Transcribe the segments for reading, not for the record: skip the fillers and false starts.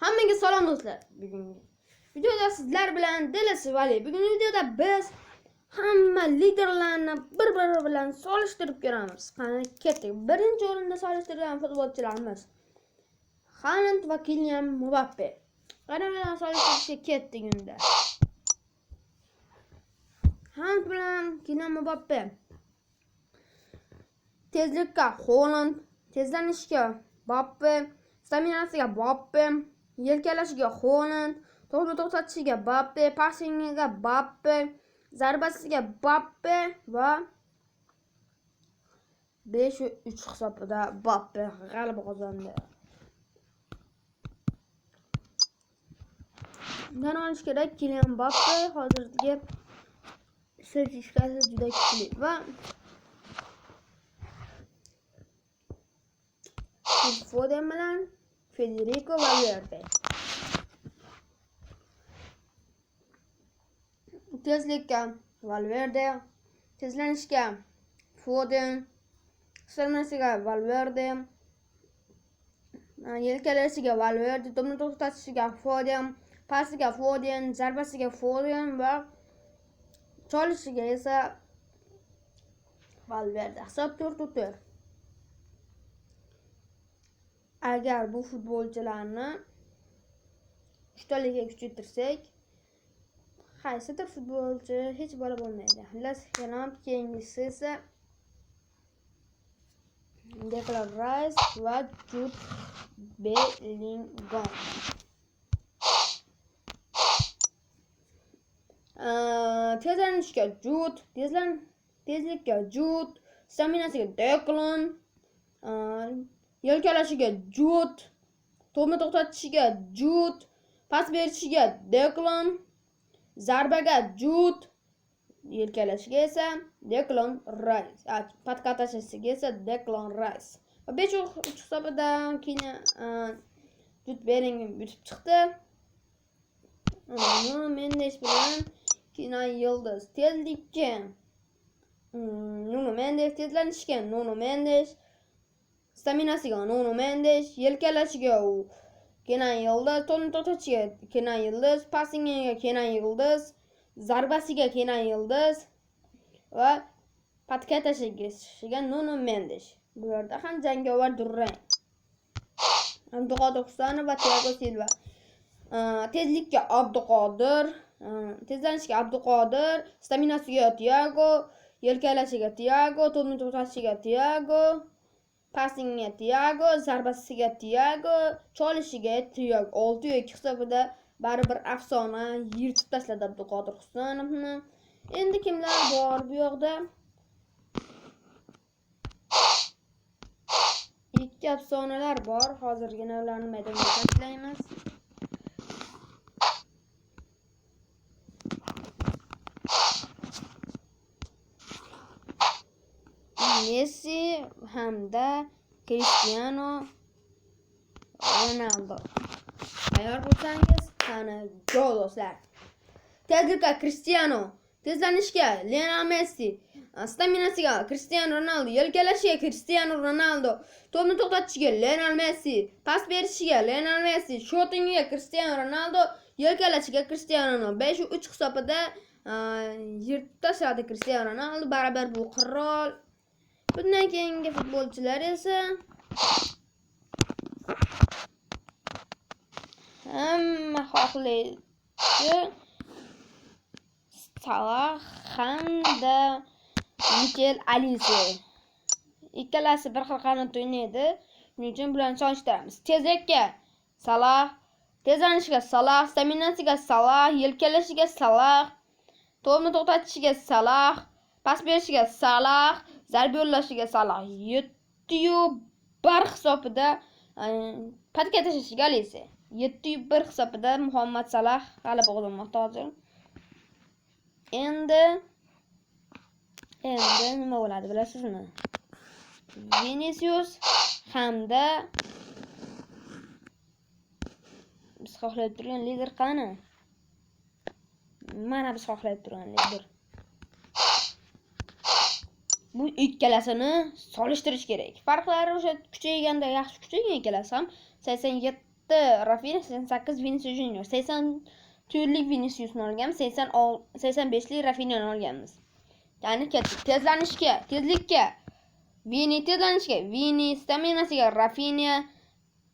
Hammaga salom do'stlar. Bugungi videoda sizlar bilan Delasi Vali. Bugungi videoda biz hamma liderlarni bir-biri bilan solishtirib ko'ramiz. Qani ketdik. Birinchi o'rinda solishtirgan futbolchilarimiz Haaland va Kylian Mbappe. Qani bilan solishtirishga ketdik unda. Haaland bilan Kylian Mbappe. Tezlikka Haaland, tezlanishga Mbappe, staminasiga Mbappe, yelkalashiga Haaland, to'g'ri to'xtatishiga Mbappe, passingiga Mbappe, zarbasiga Mbappe va 5-3 hisobida Mbappe g'alaba qozondi. Tan olish kerak, Kylian Mbappe hozirgi statistikasi juda kuchli va Foden bilan Federico Valverde. Tezlikka Valverde, tezlanishga Foden, staminasiga Valverde, yelkalashiga Valverde, to'pni to'xtatishiga Foden, pasiga Foden, zarbasiga Foden va cholishiga esa Valverde. Hisob 4-4. Agar bu futbolchilarni uchtaligiga kuchaytirsak, qaysidir futbolchi hech bo'la bo'lmaydi. Xullas, yana keyingisi esa Declan Rice va Jude Bellingham. Tezlanishga Jude, tezlikka Jude, staminasiga Declan, yelkalashiga Jude, to'pni to'xtatishiga Jude, pas berishiga Declan, zarbaga Jude, yelkalashiga esa Declan Rice, patkatashiga esa Declan Rice. 5-3 hisobida Jude Bellingham yutib chiqdi. Nuno Mendes bilan Kenan Yıldız. Tezlikka Nuno Mendes, tezlanishga Nuno Mendes, staminasiga Nuno Mendes, yelkalashiga Kenan Yıldız, to'pni to'xtatishiga Kenan Yıldız, passingiga Kenan Yıldız, zarbasiga Kenan Yıldız va patkatashiga Nuno Mendes. Bu yerda ham jangovar durang. Abduqodir Husanov va Thiago Silva. Tezlikka Abduqodir, tezlanishga Abduqodir, staminasiga Thiago, yelkalashiga Thiago, to'pni to'xtatishiga Thiago, passingiga Thiago, zarbasiga Thiago, cholishiga Thiago. 6-2 hisobida baribir afsona yirtib tashladi Abduqodir Husanovni. Endi kimlar bor bu yoqda? Ikki afsonalar bor. Hozirgina ularni maydonga tashlaymiz. Messi hamda Cristiano Ronaldo. Tayyor bo'lsangiz, qani go do'stlar. Tezlikka Cristiano, tezlanishga Lionel Messi, staminasiga Cristiano Ronaldo, yelkalashiga Cristiano Ronaldo, to'pni to'xtatishiga Lionel Messi, pas berishiga Lionel Messi, shotingiga Cristiano Ronaldo, yelkalashiga Cristiano Ronaldo. 5-3 hisobida yirtib tashladi Cristiano Ronaldo. Baribir bu qirol. Bundan keyingi futbolchilar esa hamma xohlaydi Salah hamda Mikel Olise. Ikkalasi bir xil qanot o'ynaydi. Shuning uchun bularni solishtiramiz. Tezlikka Salah, tezlanishga Salah, staminasiga Salah, yelkalashiga Salah, to'pni to'xtatishiga Salah, pas berishiga Salah, zarba yo'llashiga Salah. 7-1 hisobida patga tashlashiga Olise. 7-1 hisobida Muhammad Salah g'alaba qozonmoqda hozir. Endi nima bo'ladi bilasizmi? Vinicius hamda biz xohlayib turgan lider qani? Mana biz xohlayib turgan lider. Bu ikkalasini solishtirish kerak. Farqlari o'sha kuchayganda yaxshi kuchaygan ikkalasi ham 87 Rafinha, 88 Vinicius Junior. 84'lik Vinicius'ni olganmiz, 85'lik Rafinha'ni olganmiz. Ya'ni ketdik. Tezlanishga, tezlikka Vini, tezlanishga Vini, staminasiga Rafinha,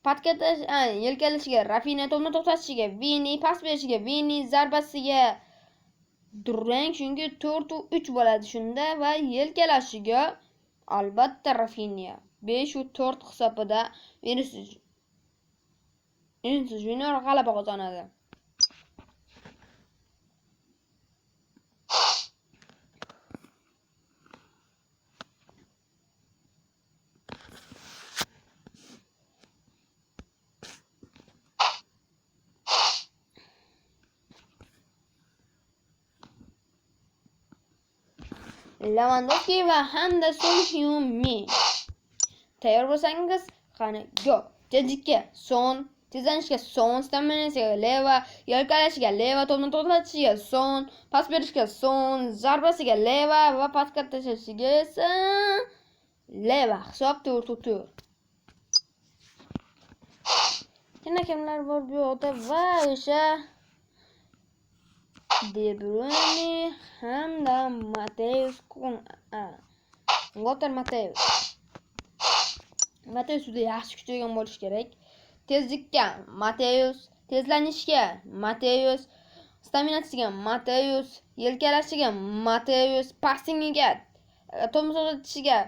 patkash, yelkalashiga Rafinha, to'pni to'xtatishiga Vini, pas berishiga Vini, zarbasiga durang, chunki 4-3 bo'ladi shunda va yelkalashiga albatta Rafinha. 5-4 hisobida Vinicius Junior g'alaba qozonadi. Lewandowski va hamda Son Heung-min. Tayyor bo'lsangiz, qani go. Tezlikka Son, tezlanishga Son, staminasiga Leva, yelkalashiga Leva, to'pni to'xtatishiga Son, pas berishga Son, zarbasiga Leva va pasga tashlashiga esa Leva. Hisob 4-4. Yana kimlar bor bu yerda va o'sha De Bruyne hamda Mateus Lothar Mateus juda yaxshi kuchaygan bo'lish kerak. Tezlikka Mateus, tezlanishga Mateus, staminasiga Mateus, yelkalashiga Mateus, passingiga, to'pni to'xtatishiga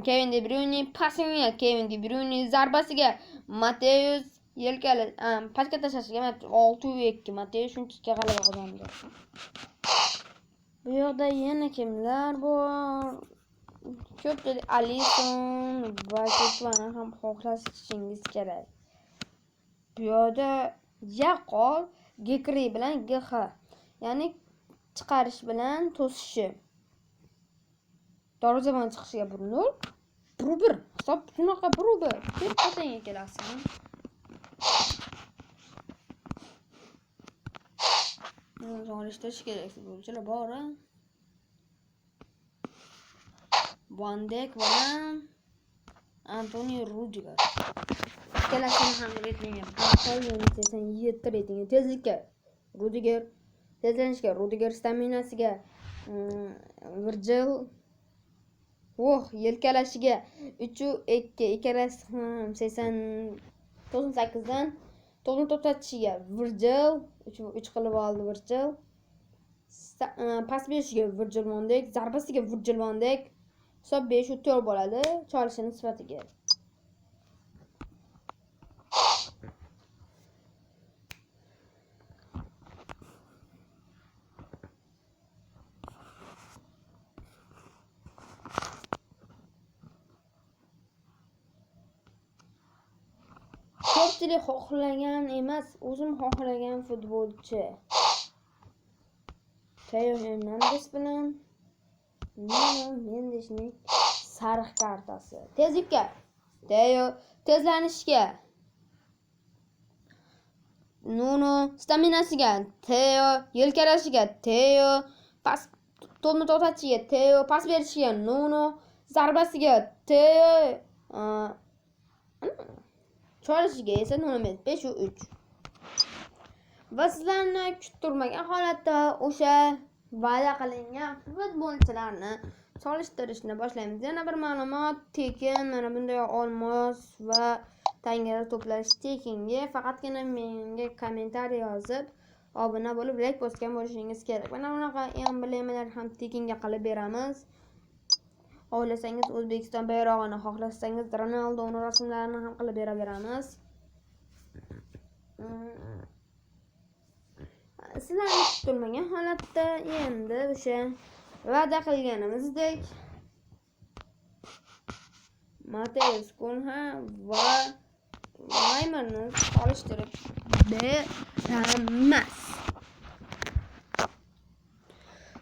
Kevin De Bruyne, passingiga Kevin De Bruyne, zarbasiga Mateus, pasga tashlashiga 6-2 Mateus shunchaki g'alaba qozondi. Bu yoqda yana kimlar bor? Ko'pchilik Alisson va Courtois'ni ham xohlashingiz kerak. Bu yerda yaqqol Gekri bilan GH, ya'ni chiqarish bilan to'sishi. Darvozabon chiqishiga 1-0, 1-1. Hisob shunaqa 1-1. Deb qatanga kelasan. Solishtirish kerak futbolchilar bor. Van Dijk bilan Antonio Rudiger. Ikkalasini ham reytingga qolgan 87 reytingga. Tezlikka Rudiger, tezlanishga Rudiger, staminasiga Virgil, yelkalashiga 3-2, ikkalasi ham 98 dan to'pni to'xtatishiga Virgil 3 qilib oldi Virgil. Pas berishiga Virgil van Dijk, zarbasiga Virgil van Dijk. Hisob 5-4 bo'ladi cholishini sifatiga. Ko'pchilik xohlagan emas, o'zim xohlagan futbolchi. Teo Hernandez bilan Nuno Mendesning sariq kartasi. Tezlikka Teo, tezlanishga Nuno, staminasiga Teo, yelkalashiga Teo, to'pni to'xtatishiga Teo, pas berishiga Nuno, zarbasiga Teo, cholishiga esa Nuno Mendes 5-3. Va sizlarni kuttirmagan holatda o'sha va'da qilingan futbolchilarni solishtirishni boshlaymiz. Yana bir ma'lumot, tekin mana bunday olmos va tangara to'plash tekinga. Faqatgina menga kommentariy yozib, obuna bo'lib, like bosgan bo'lishingiz kerak. Mana bunaqa emblemalar ham tekinga qilib beramiz. Xohlasangiz O'zbekiston bayrog'ini, xohlasangiz Ronaldoning rasmlarini ham qilib beraveramiz. Sizlarni kutilmagan holatda endi o'sha va'da qilganimizdek Mateus Cunha va Neymarni solishtirib beramiz.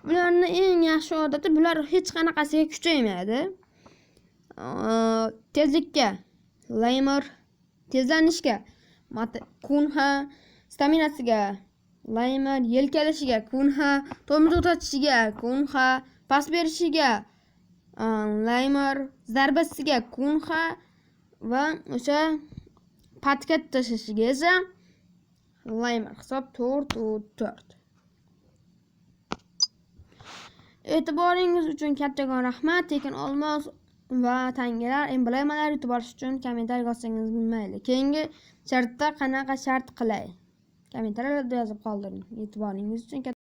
Bularning eng yaxshi odati, bular hech qanaqasiga kuchaymaydi. Tezlikka Neymar, tezlanishga Cunha, staminasiga Neymar, yelkalashiga Cunha, to'pni to'xtatishiga Cunha, pas berishiga Neymar, zarbasiga Cunha va o'sha patka tashlashiga esa layman. Hisob 4-4. E'tiboringiz uchun kattakon rahmat. Tekin olmos va tangalar emblemalar yutib olish uchun kommentariy yozsangiz mayli. Keyingi shartda qanaqa shart qilay? Kommentariylarda yozib qoldiring. E'tiboringiz uchun